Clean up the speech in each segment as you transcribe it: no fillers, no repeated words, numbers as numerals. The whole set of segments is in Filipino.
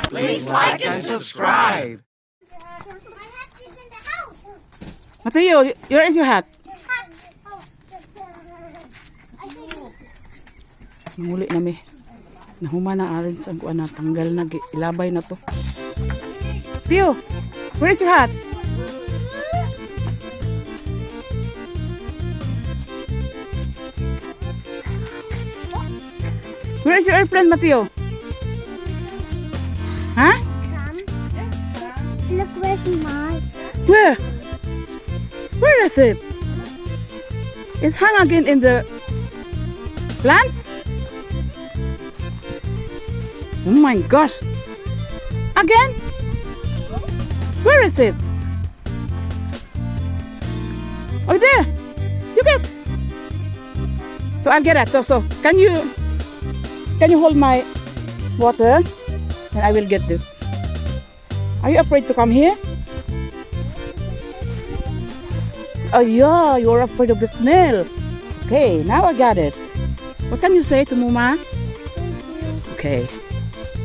Please like and subscribe. Mateo, where is your hat? Muli na mi. Nahuma na arin sa kuan na tanggal na ilabay na to. Tio, where is your hat? Where is your airplane, Mateo? Huh? Look, where's mine? Where? Where is it? It's hung again in the plants? Oh my gosh! Again? Where is it? Oh, there! You get. So I'll get it. So can you hold my water, and I will get it. Are you afraid to come here? Oh yeah, you're afraid of the smell. Okay, now I got it. What can you say to Mama? Okay.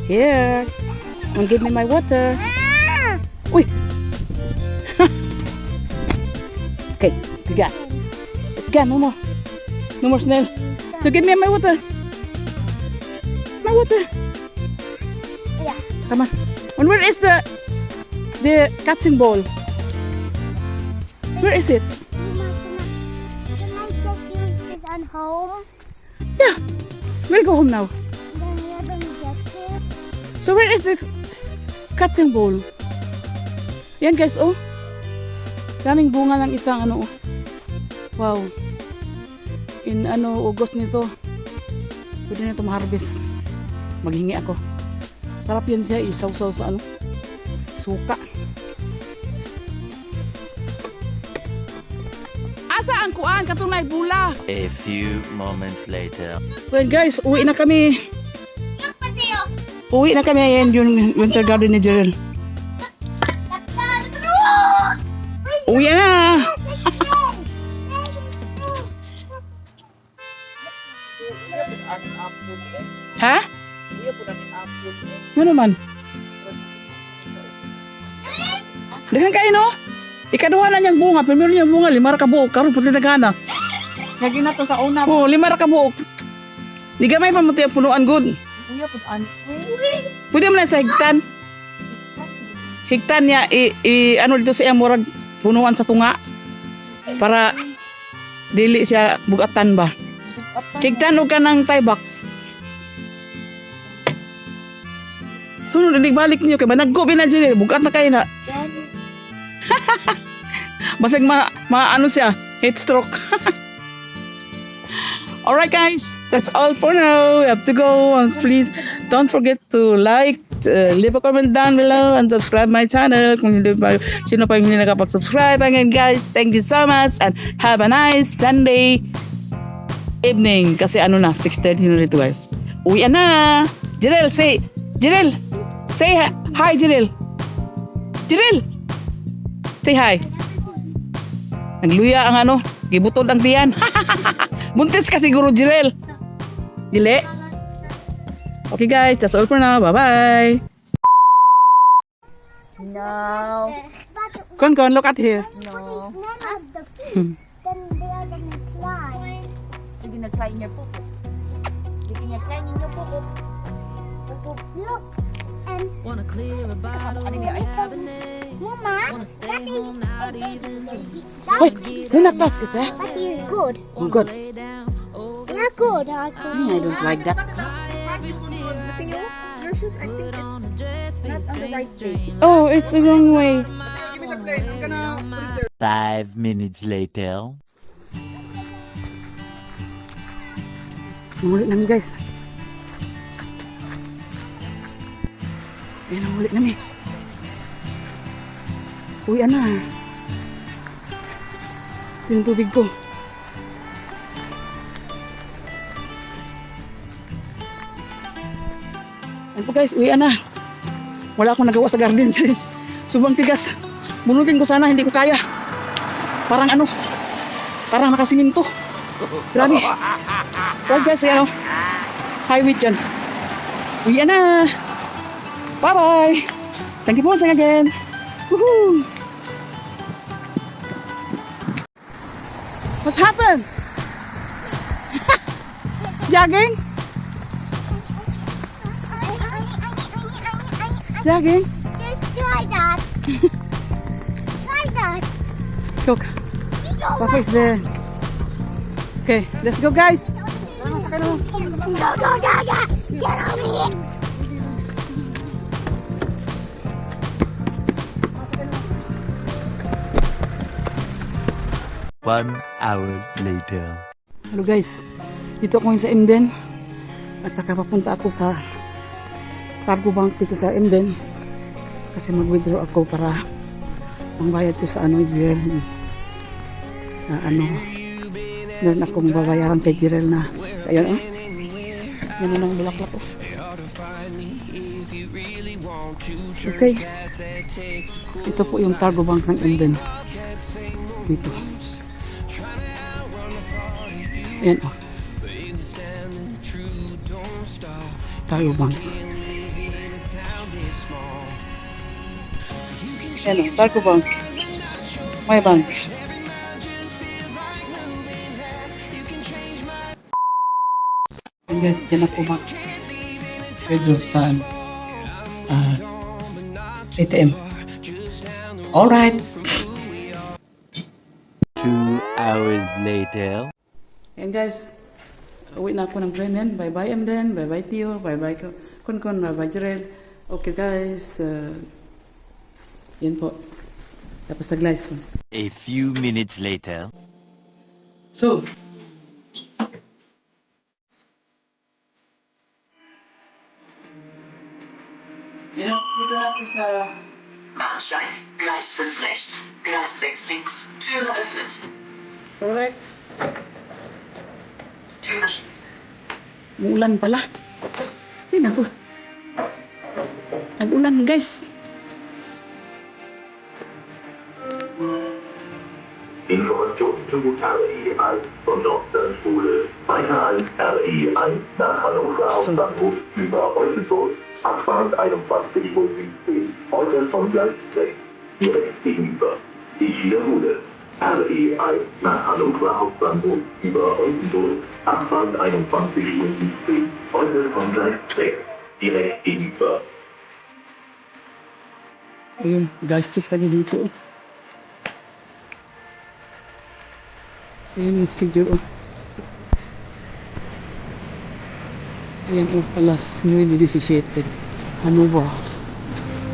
Here. And give me my water. Uy. Okay, you got it. It's gone, no more. No more smell. So give me my water. My water. Yeah. Come on. And where is the catching ball? Where is it? Can I just use this on home? Yeah. We'll go home now. Then we are going to get it. So where is the catching ball? Yan guys, oh. Daming bunga ng isang ano, oh. Wow. In August nito. Pwede nito ma-harvest. Maghingi ako. Sarap yan siya, isaw-saw sa suka. Asa ang kuan katunay bula? A few moments later. So guys, uwi na kami. Look, Mateo. Uwi na kami. Ayan yung winter garden ni Jerel. Uwi na. Ha? Ano man? Dengan kayo no? Ikaduha na niyang bunga. Primero niyang bunga, 5 ka buok. Karoon puti nagana. Lagi na to sa una. Oh, 5 ka buok. Di gamay pa mo ito yung punuan good. Kuya, putaan. Pwede mo na sa higtan. Higtan niya, ano dito siya, murag punuan sa tunga. Para dili siya bugatan ba. Higtan o ka ng tie box. Sunod, balik niyo kay managgo binadjiri, bugat na kayo na. Basag ano siya, heat stroke. Alright guys, that's all for now. We have to go, and please don't forget to like, leave a comment down below and subscribe my channel kung hindi pa sino pa hindi nakapag-subscribe. Again guys, thank you so much and have a nice Sunday evening kasi na 6:30 na rito guys. Uwi na. Jirel, say hi Jirel. Jirel, say hi. Nagluya ang gibutod ang tiyan. Buntis ka siguro Jirel. Dili. Okay guys, that's all for now. Bye-bye. No. Kon, look at here. No. None of the feet. Then they are going to climb. Sige, nag-climb niya po. Sige, nag-climb niyo po. Look. And Wanna clear a bottle of cabernet. Mama, Wanna stay that home, not even drink. Wait, do not touch it, eh? but he is good. Oh, good. Lay down over They are good, actually. I don't like that. Mateo, your shoes, I think it's not on the right place. Oh, it's the wrong way. 5 minutes later. Ulit namin guys. Ayan, ulit namin. Uwi na. Ito yung tubig ko. Ayan po guys, uwi na. Wala akong nagawa sa garden. Subang tigas. Bunutin ko sana, hindi ko kaya. Parang parang nakasiminto. Grabe. Huwag guys, ano, highway dyan. Uwi na. Bye-bye. Thank you for watching again. Woohoo. What happened? Jogging? Jogging? Just try that. Try that. Look. Papa is there. Okay, let's go guys. Go, go, go, go. Get on me. 1 hour later. Hello guys. Dito ako ngayon sa Emden. At saka papunta ako sa cargo bank dito sa Emden. Kasi mag-withdraw ako para pangbayad ko sa Jirel. Meron akong babayaran kay Jirel na. Ayun Yan ang bulaklak ko. Okay. Ito po yung cargo bank ng Emden. Dito. Ayan cargo bank. Ayan cargo bank. My bank. And guys, dyan ako withdraw sa ATM. Alright. 2 hours later. And guys, uwi na ako ng Bremen. Bye-bye Emden, bye-bye Tio, bye-bye Kun, bye-bye Jirel. Okay guys, yan po. Tapos sa guys. A few minutes later. So, dito na ako sa Bahnsteig, Gleis 5 rechts, Gleis 6 links, Türe öffnet. correct. Türe schließt. Umulan pala. Ay, naku. Nag-ulan, guys. Information zu RE1 von Nordsternschule. Weiter 1 RE1 nach Hannover Hauptbahnhof über Oldenburg. Abfahrt 21 Uhr 17. Heute von Gleis 6. Direkt gegenüber. Ich wiederhole. RE1 nach Hannover Hauptbahnhof über Oldenburg. Abfahrt 21 Uhr 17. Heute von Gleis 6. Direkt gegenüber. Ayun, guys, lagi dito. Ayun yung schedule. Ayan alas 9:17. Hannover.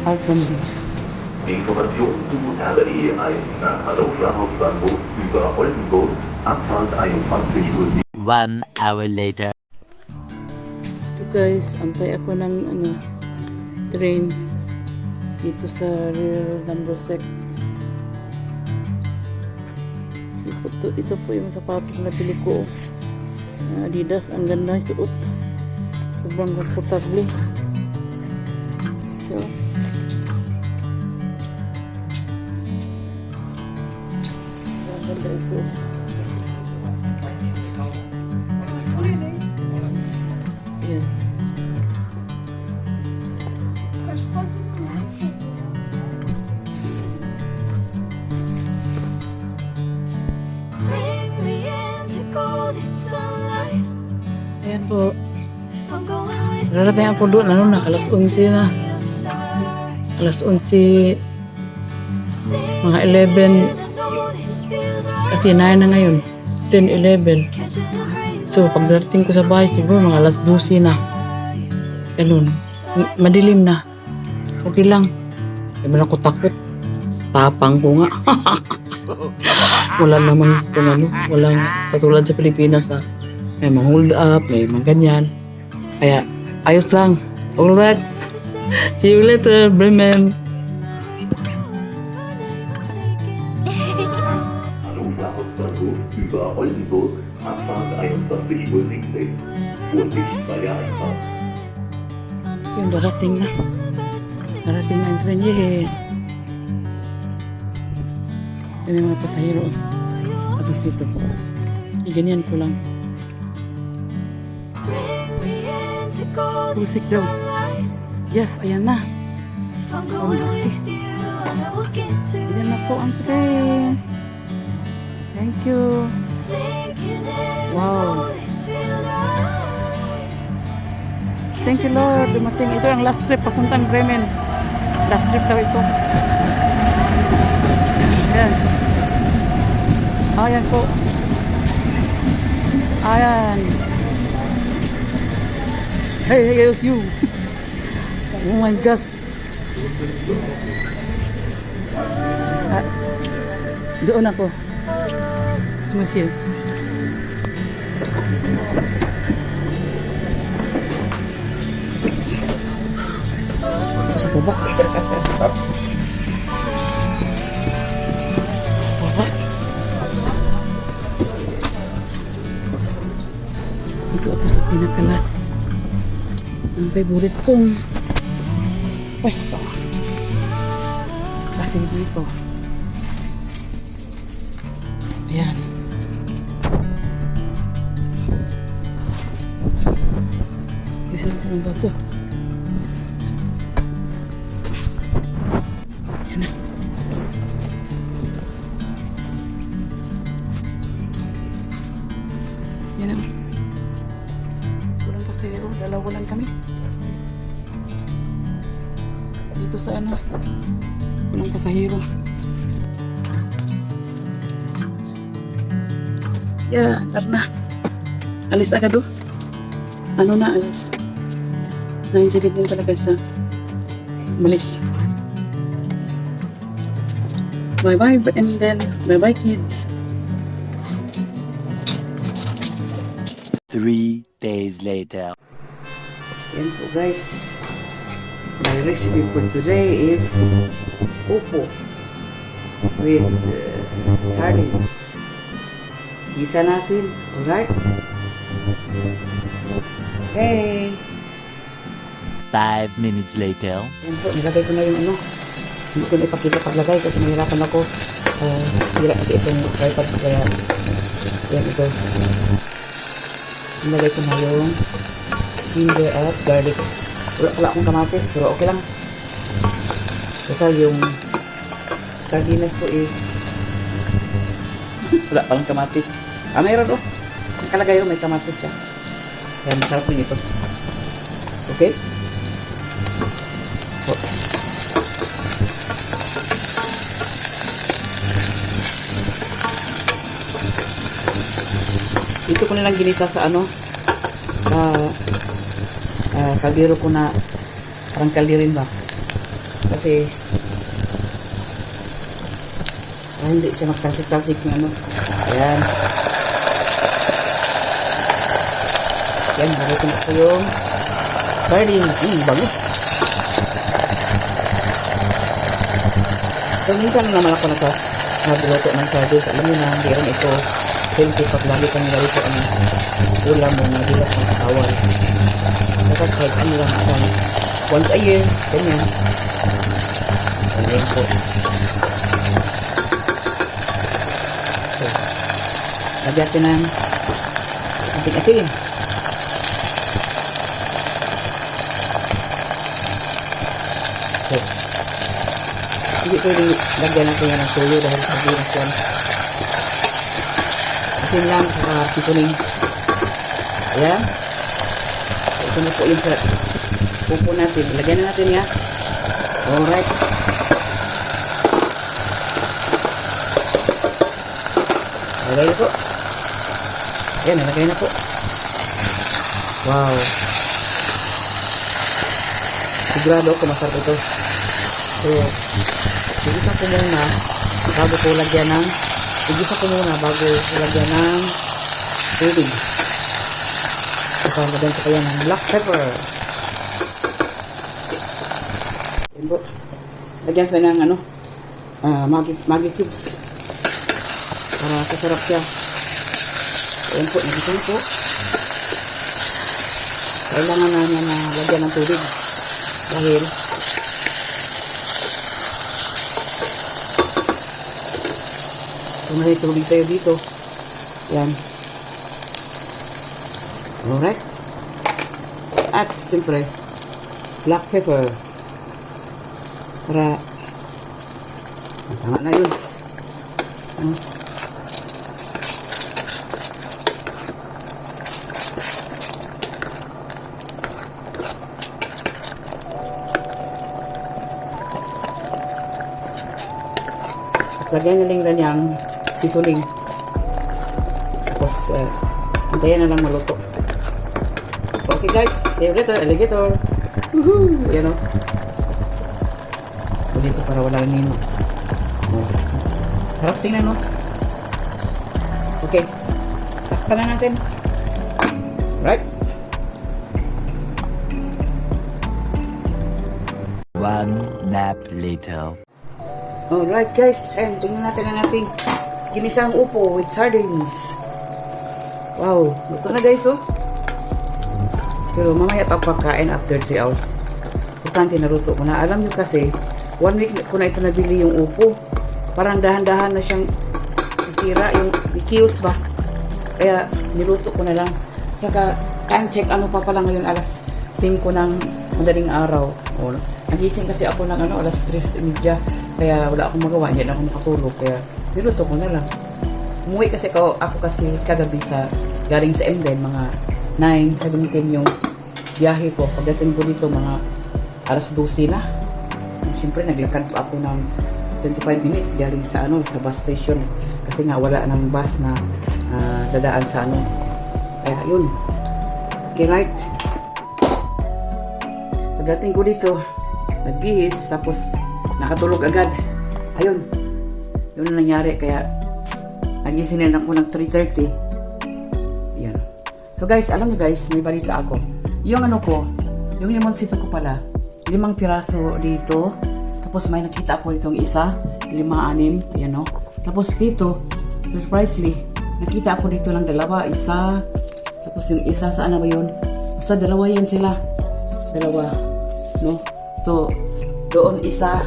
Hauptbahnhof. Information zu RE1 nach Hannover Hauptbahnhof über Oldenburg. Abfahrt 21 Uhr 1 hour later. Ito guys, antay ako ng train dito sa rear number 6. Ito po yung sapatos na pili ko. Adidas, ang ganda yung suot. Sobrang komportable. So, ang ganda yung suot. Ayan. Bring me into golden sunlight. Ayan po. If I'm going with Narating ako doon, alas 11 na. your side, Alas 11, mga 11, I know this feels right. kasi 9 na ngayon. 10, 11. Catching a breeze So, pagdating ko sa bahay, siguro mga alas 12 na. Ganun. Madilim na. Okay lang. Hindi man ako takot. Tapang ko nga. Wala naman walang katulad sa Pilipinas na may mga hold up, may mga ganyan. Kaya, ayos lang. Alright. See you later, Bremen. Hannover Hauptbahnhof über Oldenburg. Abfahrt 21 Uhr 17. Vorsicht bei der Einfahrt. Yung darating na. Darating na yung train. Yay! Yan yung mga pasahero. Tapos dito. Ganyan ko lang. Bring me into golden Music daw. sunlight. Yes, ayan na. If I'm going with you, I know we'll get to Ayan na po ang train. Thank you. sinking in. Wow. Oh, this feels right. Thank you, Lord. Dumating. Ito ang last trip papuntang Bremen. Last trip daw ito. Ayan. Ayan po. Ayan. Hey, you. Oh my gosh. Ah, doon ako. Sumusil. Sa baba. Baba. Dito ako sa pinakalas. Ang favorite kong pwesto. Kasi dito. Ayan. Isa ko ng bago. Ayan na. Ayan na. Walang pasahero. Dalawa lang kami. Dito sa ano. Walang pasahero. Yeah, tar na. Alis agad do. Ano na, alis. 9:17 talaga sa malis. Bye-bye and then bye-bye kids. 3 days later. Yan po guys. My recipe for today is upo with sardines. Gisa natin. Alright? Okay. 5 minutes later. Yan po, nilagay ko na yung ano. Hindi ko na ipakita paglagay kasi mahirapan ako. Hira kasi itong tripod kaya yan ito. Nilagay ko na yung ginger at garlic. Wala akong kamatis pero okay lang. Kasi yung sardinas ko is wala palang kamatis. Mayroon oh. Nakalagay may kamatis siya. Kaya masarap din ito. Okay? Oh. Ito ko nilang ginisa sa ano kaldero ko na parang kaldirin ba kasi hindi siya magtalsik-talsik ng ano. Ayan. Ayan, bagay ko na ito yung sardines. Bago. So, minsan naman ako nagluto ng sardines. Alam niyo na, hindi rin ito healthy pag lagi kang nilalito ang ulam mo na bilas ng katawan. Dapat kahit ano lang isang once a year, ganyan. Ganyan po. So, lagyan natin ng ating asin. So, hindi pwedeng lagyan natin yan ng tuyo dahil sardinas yan. Asin lang sa seasoning. Ayan. So, ito na po yung pupo natin. Lagyan na natin yan. Alright. Lagay na po. Ayan, nalagay na po. Wow. Sigurado ako masarap ito. So, igisa ko muna bago ko lagyan ng tubig. So, lagyan ko kaya ng black pepper. Ayan po. Lagyan ko ng ano, Maggi cubes. Para sasarap siya. Ayan po, nagisa na po. Kailangan na niya na lagyan ng tubig. Dahil kung may tubig tayo dito, yan, Alright. At siyempre, black pepper. Para tama na yun. Lagyan na lang rin yung sisuling. Tapos, antayin na lang maluto. Okay guys, see you later, alligator. Woohoo! Yan o. Dito para wala nino. Sarap tingnan no? Okay. Takpan na natin. Right? One nap later. Alright guys, and tingnan natin ang ating ginisang upo with sardines. Wow, luto na guys oh. Pero mamaya pagpakain after 3 hours. Importante naruto ko na. Alam nyo kasi, 1 week ko na ito nabili yung upo. Parang dahan-dahan na siyang sira, yung ikios ba. Kaya niluto ko na lang. Saka time check, ano pa pala ngayon, alas 5 ng madaling araw. O, nagising kasi ako ng alas 3:30. Kaya wala akong magawa, hindi na ako makatulog. Kaya niluto ko na lang. Umuwi kasi ako kasi kagabi galing sa MDN, mga 9:17 yung biyahe ko. Pagdating ko dito, mga alas 12 na. Siyempre, naglakad pa ako ng 25 minutes galing sa bus station. Kasi nga, wala ng bus na dadaan sa Kaya, yun. Okay, right. Pagdating ko dito, nagbihis, tapos nakatulog agad. Ayun. Yun ang nangyari. Kaya, nagising na ako ng 3:30. Yan. So guys, alam niyo guys, may balita ako. Yung yung limonsito ko pala, 5 piraso dito. Tapos may nakita ako itong isa, 5, 6, ayan o. Tapos dito, surprisingly, nakita ako dito ng 2, isa. Tapos yung isa, saan na ba yun? Basta 2 yan sila. 2, no? So, doon isa,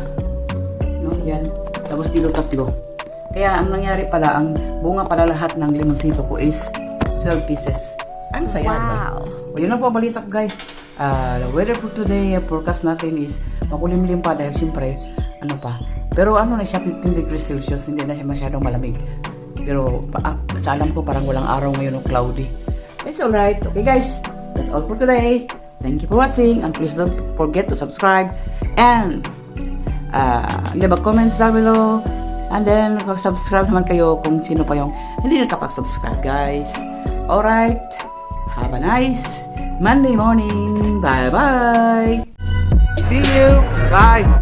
no? Yan. Tapos dito 3. Kaya ang nangyari pala, ang bunga pala lahat ng limonsito ko is 12 pieces. Ang saya ba? O yun lang po balita ko guys. The weather for today, forecast natin is makulimlim pa dahil siyempre, pero na siya 15 degrees Celsius, hindi na siya masyadong malamig. Pero sa alam ko parang walang araw ngayon o cloudy. It's alright. Okay guys, that's all for today. Thank you for watching and please don't forget to subscribe and leave a comments down below. And then, mag-subscribe naman kayo kung sino pa yung hindi nakapag-subscribe guys. Alright, have a nice Monday morning. Bye-bye. See you. Bye.